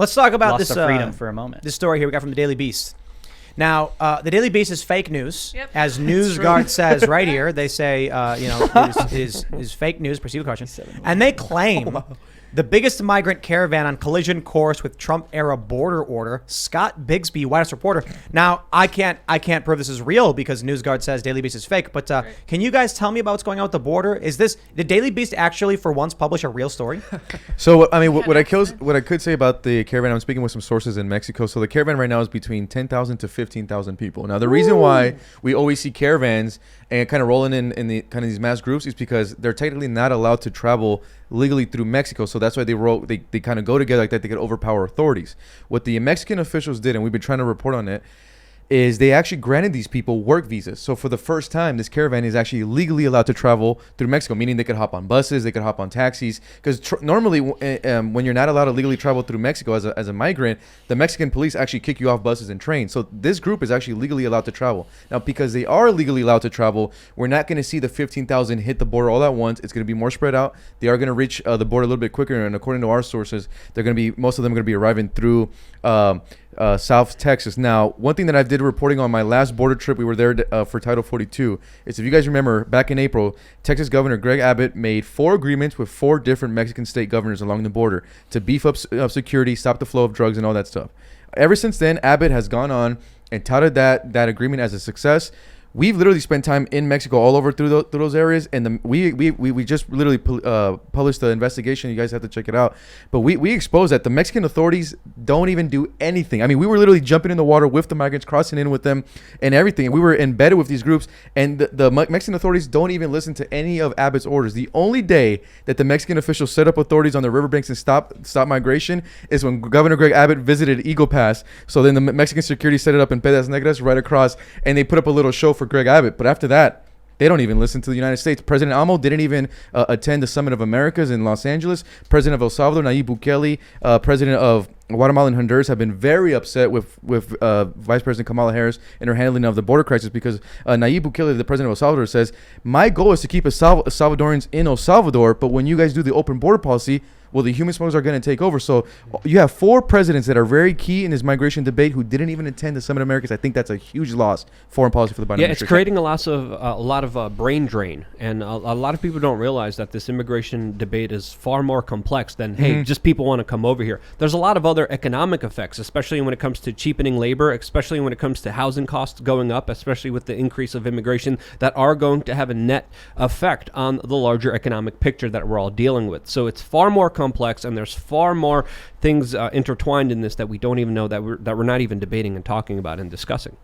Let's talk about lost the freedom for a moment. This story here we got from the Daily Beast. Now, the Daily Beast is fake news, as NewsGuard says right here. They say, is fake news. Proceed with caution, and they claim. The biggest migrant caravan on collision course with Trump-era border order. Scott Bigsby, White House reporter. Now, I can't prove this is real because NewsGuard says Daily Beast is fake. But can you guys tell me about what's going on with the border? Did Daily Beast actually, for once, publish a real story? So, I mean, what I could say about the caravan, I'm speaking with some sources in Mexico. So the caravan right now is between 10,000 to 15,000 people. Now, the reason why we always see caravans and kind of rolling in the kind of these mass groups is because they're technically not allowed to travel legally through Mexico. So that's why they kind of go together like that. They could overpower authorities. What the Mexican officials did, and we've been trying to report on it, is they actually granted these people work visas. So for the first time, this caravan is actually legally allowed to travel through Mexico, meaning they could hop on buses, they could hop on taxis. Because normally when you're not allowed to legally travel through Mexico as a migrant, the Mexican police actually kick you off buses and trains. So this group is actually legally allowed to travel. Now, because they are legally allowed to travel, we're not going to see the 15,000 hit the border all at once. It's going to be more spread out. They are going to reach the border a little bit quicker. And according to our sources, most of them are going to be arriving through South Texas. Now, one thing that I did reporting on my last border trip, we were there for Title 42, is if you guys remember, back in April, Texas Governor Greg Abbott made 4 agreements with 4 different Mexican state governors along the border to beef up security, stop the flow of drugs, and all that stuff. Ever since then, Abbott has gone on and touted that agreement as a success. We've literally spent time in Mexico all over through those areas, and we just literally published the investigation. You guys have to check it out. But we exposed that the Mexican authorities don't even do anything. I mean, we were literally jumping in the water with the migrants, crossing in with them, and everything. And we were embedded with these groups, and the Mexican authorities don't even listen to any of Abbott's orders. The only day that the Mexican officials set up authorities on the riverbanks and stop migration is when Governor Greg Abbott visited Eagle Pass. So then the Mexican security set it up in Piedras Negras right across, and they put up a little show for Greg Abbott. But after that, they don't even listen to the United States. President Amo didn't even attend the Summit of Americas in Los Angeles. President of El Salvador, Nayib Bukele, President of Guatemala and Honduras have been very upset with Vice President Kamala Harris and her handling of the border crisis because Nayib Bukele, the president of El Salvador, says, my goal is to keep Salvadorians in El Salvador, but when you guys do the open border policy, well, the human smugglers are going to take over. So you have 4 presidents that are very key in this migration debate who didn't even attend the Summit of Americas. I think that's a huge loss, foreign policy for the Biden administration. It's creating a lot of brain drain. And a lot of people don't realize that this immigration debate is far more complex than, hey, just people want to come over here. There's a lot of other economic effects, especially when it comes to cheapening labor, especially when it comes to housing costs going up, especially with the increase of immigration, that are going to have a net effect on the larger economic picture that we're all dealing with. So it's far more complex, and there's far more things intertwined in this that we don't even know that we're not even debating and talking about and discussing.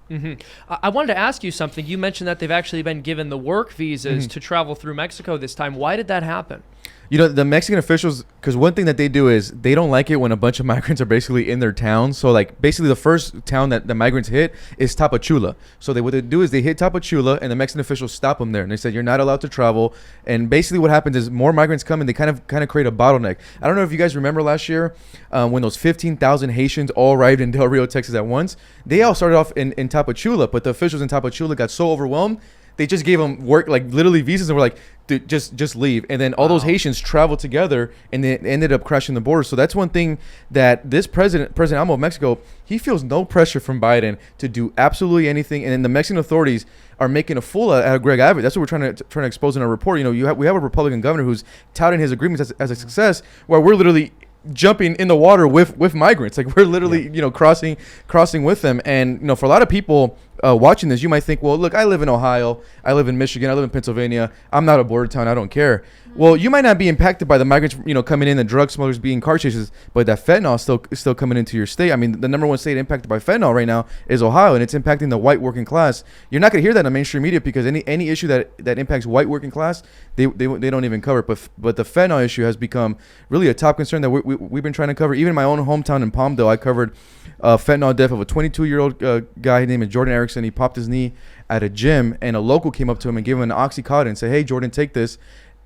I wanted to ask you something. You mentioned that they've actually been given the work visas to travel through Mexico this time. Why did that happen? You know, the Mexican officials, because one thing that they do is they don't like it when a bunch of migrants are basically in their town. So, like, basically the first town that the migrants hit is Tapachula. So what they do is they hit Tapachula, and the Mexican officials stop them there. And they said, you're not allowed to travel. And basically what happens is more migrants come, and they kind of create a bottleneck. I don't know if you guys remember last year when those 15,000 Haitians all arrived in Del Rio, Texas at once. They all started off in Tapachula, but the officials in Tapachula got so overwhelmed, they just gave them work, like literally visas, and were like, dude, just leave. And then all those Haitians traveled together, and they ended up crashing the border. So that's one thing that this President Amo of Mexico, he feels no pressure from Biden to do absolutely anything. And then the Mexican authorities are making a fool out of Greg Abbott. That's what we're trying to expose in our report. You know, we have a Republican governor who's touting his agreements as a success, while we're literally jumping in the water with migrants. Like, we're literally crossing with them. And you know, for a lot of people watching this, you might think, well, look, I live in Ohio, I live in Michigan, I live in Pennsylvania, I'm not a border town, I don't care. Well, you might not be impacted by the migrants, coming in, the drug smugglers being car chases, but that fentanyl is still coming into your state. I mean, the number one state impacted by fentanyl right now is Ohio, and it's impacting the white working class. You're not going to hear that in the mainstream media because any issue that impacts white working class, they don't even cover it. But the fentanyl issue has become really a top concern that we've been trying to cover. Even in my own hometown in Palmdale, I covered fentanyl death of a 22-year-old guy named Jordan Erickson. He popped his knee at a gym, and a local came up to him and gave him an Oxycontin and said, hey, Jordan, take this.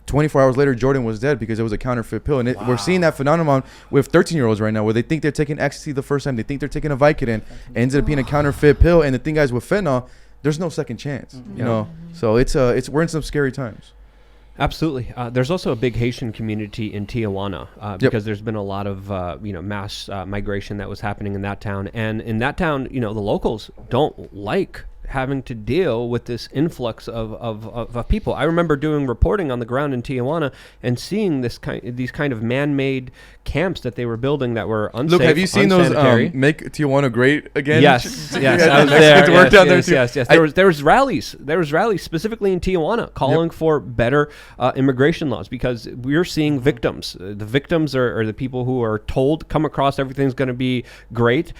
24 hours later, Jordan was dead because it was a counterfeit pill. And we're seeing that phenomenon with 13-year-olds right now, where they think they're taking ecstasy the first time. They think they're taking a Vicodin. Ends up being a counterfeit pill. And the thing, guys, with fentanyl, there's no second chance. You know, so it's we're in some scary times. Absolutely. There's also a big Haitian community in Tijuana because there's been a lot of mass migration that was happening in that town. And in that town, the locals don't like having to deal with this influx of people. I remember doing reporting on the ground in Tijuana and seeing these kind of man-made camps that they were building that were unsafe. Look, have you seen unsanitary. those Make Tijuana Great Again? Yes, Yeah, I was Mexicans there. work down there too. Yes. There was rallies. There was rallies specifically in Tijuana calling for better immigration laws because we're seeing victims. The victims are the people who are told come across everything's going to be great.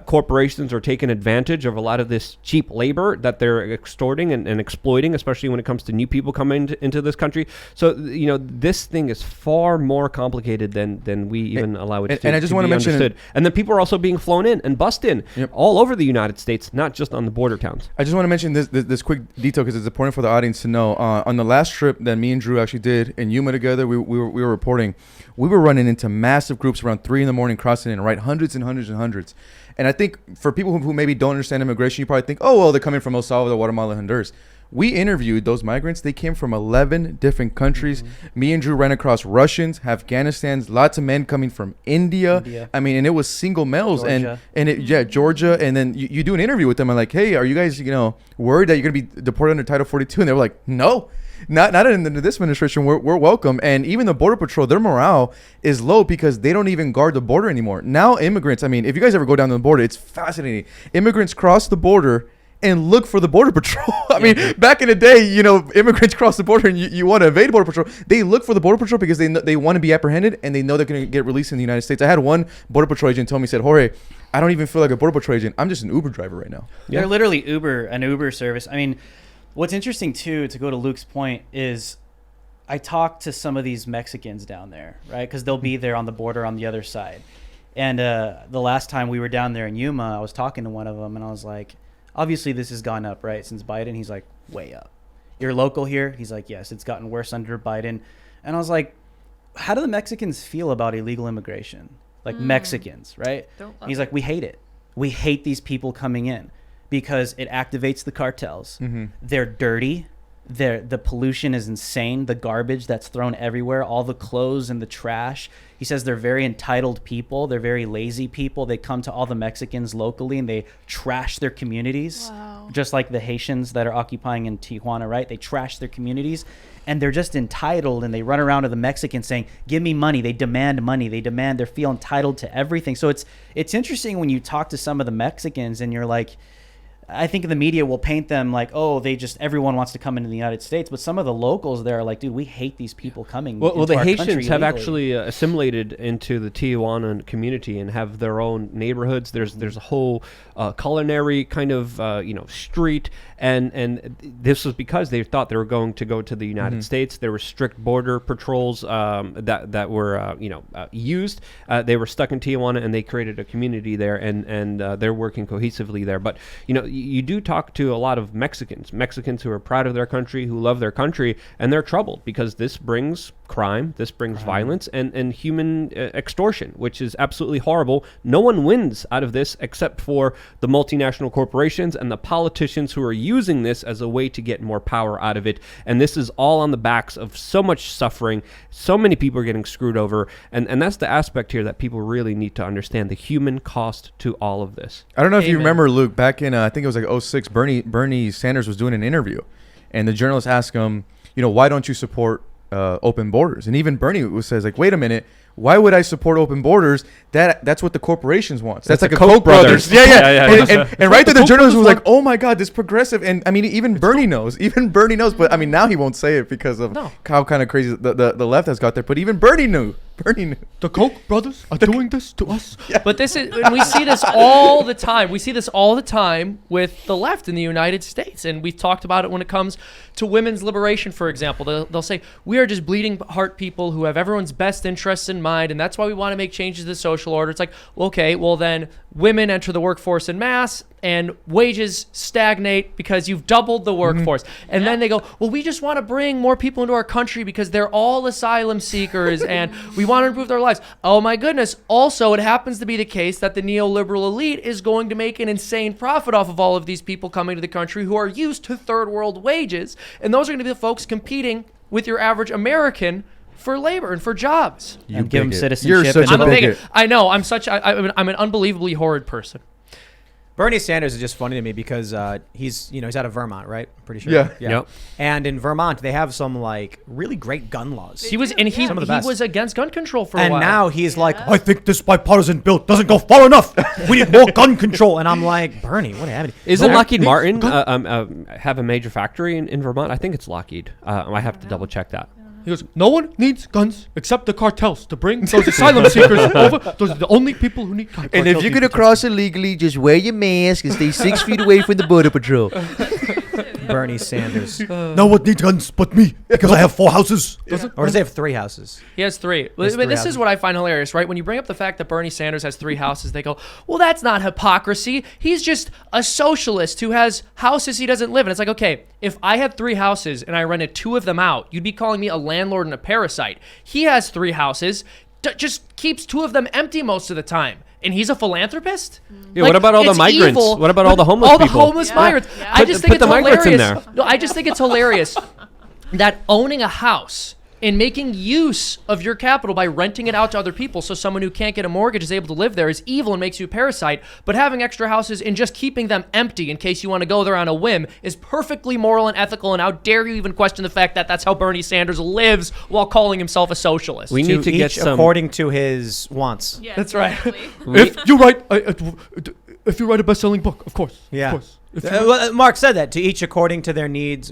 Corporations are taking advantage of a lot of this cheap labor that they're extorting and exploiting, especially when it comes to new people coming into this country. So this thing is far more complicated than we even allow it to be. And I just want to mention understood. And then people are also being flown in and bussed in all over the United States, not just on the border towns. I just want to mention this quick detail because it's important for the audience to know. On the last trip that me and Drew actually did in Yuma together, we were reporting. We were running into massive groups around 3 a.m. crossing in, right? Hundreds and hundreds and hundreds. And I think for people who maybe don't understand immigration, you probably think, oh, well, they're coming from El Salvador, Guatemala, Honduras. We interviewed those migrants. They came from 11 different countries. Me and Drew ran across Russians, Afghanistans, lots of men coming from India. I mean, and it was single males. Georgia. Georgia. And then you do an interview with them. I'm like, hey, are you guys, worried that you're going to be deported under Title 42? And they were like, no. Not in this administration. We're welcome. And even the Border Patrol, their morale is low because they don't even guard the border anymore. Now immigrants, I mean, if you guys ever go down to the border, it's fascinating. Immigrants cross the border and look for the Border Patrol. I mean, back in the day, immigrants cross the border and you want to evade Border Patrol. They look for the Border Patrol because they want to be apprehended and they know they're going to get released in the United States. I had one Border Patrol agent tell me, said, Jorge, I don't even feel like a Border Patrol agent. I'm just an Uber driver right now. They're literally an Uber service. I mean, what's interesting too, to go to Luke's point, is I talked to some of these Mexicans down there, right? Because they'll be there on the border on the other side. And the last time we were down there in Yuma, I was talking to one of them and I was like, obviously this has gone up, right, since Biden? He's like, way up. You're local here? He's like, yes, it's gotten worse under Biden. And I was like, how do the Mexicans feel about illegal immigration? Like Mexicans, right? He's like, we hate it. We hate these people coming in because it activates the cartels. They're dirty. The pollution is insane. The garbage that's thrown everywhere, all the clothes and the trash. He says they're very entitled people. They're very lazy people. They come to all the Mexicans locally and they trash their communities. Wow. Just like the Haitians that are occupying in Tijuana, right? They trash their communities and they're just entitled and they run around to the Mexicans saying, give me money. They demand money. They feel entitled to everything. So it's interesting when you talk to some of the Mexicans and you're like, I think the media will paint them like, oh, everyone wants to come into the United States. But some of the locals there are like, dude, we hate these people coming. Well, the Haitians have illegally. actually assimilated into the Tijuana community and have their own neighborhoods. There's a whole culinary kind of street, and this was because they thought they were going to go to the United States. There were strict border patrols that were used. They were stuck in Tijuana, and they created a community there, and they're working cohesively there. But you do talk to a lot of Mexicans who are proud of their country, who love their country, and they're troubled because this brings crime, this brings violence and human extortion, which is absolutely horrible. No one wins out of this except for the multinational corporations and the politicians who are using this as a way to get more power out of it. And this is all on the backs of so much suffering. So many people are getting screwed over. And that's the aspect here that people really need to understand, the human cost to all of this. I don't know if you remember, Luke, back in, I think it was like 2006, Bernie Sanders was doing an interview. And the journalist asked him, why don't you support open borders? And even Bernie says, like, wait a minute, why would I support open borders? That's what the corporations want. That's like a Koch brothers. Yeah. And right there, the journalist was like, oh my God, this progressive. And I mean, even Bernie knows. But I mean, now he won't say it because of how kind of crazy the left has got there. But even Bernie knew. The Koch brothers are doing this to us. Yeah. But and we see this all the time. We see this all the time with the left in the United States. And we've talked about it when it comes to women's liberation, for example. They'll say, we are just bleeding heart people who have everyone's best interests in mind, and that's why we want to make changes to the social order. It's like, okay, well then women enter the workforce en masse and wages stagnate because you've doubled the workforce. And then they go, well, we just want to bring more people into our country because they're all asylum seekers and we want to improve their lives. Oh my goodness. Also, it happens to be the case that the neoliberal elite is going to make an insane profit off of all of these people coming to the country who are used to third world wages. And those are going to be the folks competing with your average American for labor and for jobs. And give them bigot. citizenship. You're such and a I'm a bigot. bigot. I know. I'm an unbelievably horrid person. Bernie Sanders is just funny to me because he's out of Vermont, right? Pretty sure. Yeah. Yep. And in Vermont, they have some like really great gun laws. He was Some of the best. was against gun control for a And while. now he's like, I think this bipartisan bill doesn't go far enough. We need more gun control. And I'm like, Bernie, what happened? Isn't Lockheed Martin have a major factory in Vermont? I think it's Lockheed. I have to double check that. He goes, no one needs guns except the cartels to bring those asylum seekers over. Those are the only people who need guns. And if you're gonna cross illegally, just wear your mask and stay 6 feet away from the border patrol. Bernie Sanders. No one needs guns but me because I have 4 houses. Or does he have 3 houses? He has 3. Has I mean, 3 this is houses. what I find hilarious, right? When you bring up the fact that Bernie Sanders has 3 houses, they go, well, that's not hypocrisy. He's just a socialist who has houses he doesn't live in. It's like, okay, if I had 3 houses and I rented 2 of them out, you'd be calling me a landlord and a parasite. He has 3 houses, just keeps 2 of them empty most of the time. And he's a philanthropist? Yeah, what about all the it's migrants? evil, What about all the but homeless all people? the homeless migrants. Yeah. I just think Put it's the migrants in hilarious. there. No, I just think it's hilarious that owning a house and making use of your capital by renting it out to other people so someone who can't get a mortgage is able to live there is evil and makes you a parasite. But having extra houses and just keeping them empty in case you want to go there on a whim is perfectly moral and ethical. And how dare you even question the fact that that's how Bernie Sanders lives while calling himself a socialist? We need to get each some. according to his wants. Yes, That's right. exactly. If you write a best-selling book, of course. Yeah. Of course. Well, Mark said that to each according to their needs.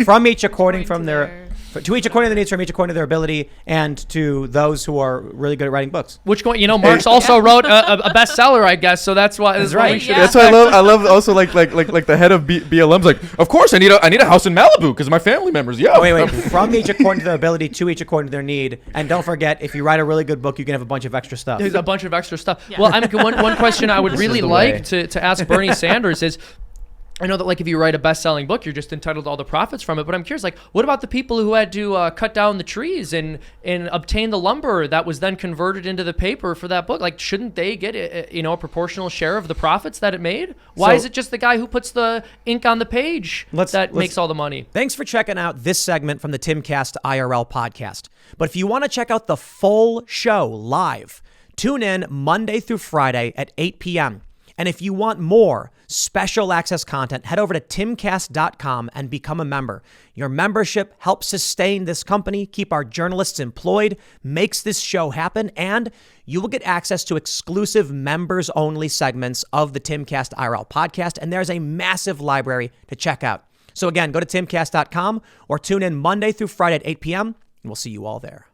From each according from their. To each according to their needs, from each according to their ability, and to those who are really good at writing books. Which one? Mark's also wrote a bestseller, I guess. So that's why. That's right. We should Yeah. That's why I love also like the head of BLM's like, of course I need a house in Malibu because of my family members. Yeah. Oh, wait. From each according to their ability, to each according to their need, and don't forget, if you write a really good book, you can have a bunch of extra stuff. There's a bunch of extra stuff. Yeah. Well, one question I would really the like way. to ask Bernie Sanders is, I know that like if you write a best-selling book, you're just entitled to all the profits from it. But I'm curious, like, what about the people who had to cut down the trees and obtain the lumber that was then converted into the paper for that book? Like, shouldn't they get a proportional share of the profits that it made? Why So- is it just the guy who puts the ink on the page that makes all the money? Thanks for checking out this segment from the Timcast IRL podcast. But if you want to check out the full show live, tune in Monday through Friday at 8 p.m. And if you want more special access content, head over to timcast.com and become a member. Your membership helps sustain this company, keep our journalists employed, makes this show happen, and you will get access to exclusive members-only segments of the Timcast IRL podcast, and there's a massive library to check out. So again, go to timcast.com or tune in Monday through Friday at 8 p.m., and we'll see you all there.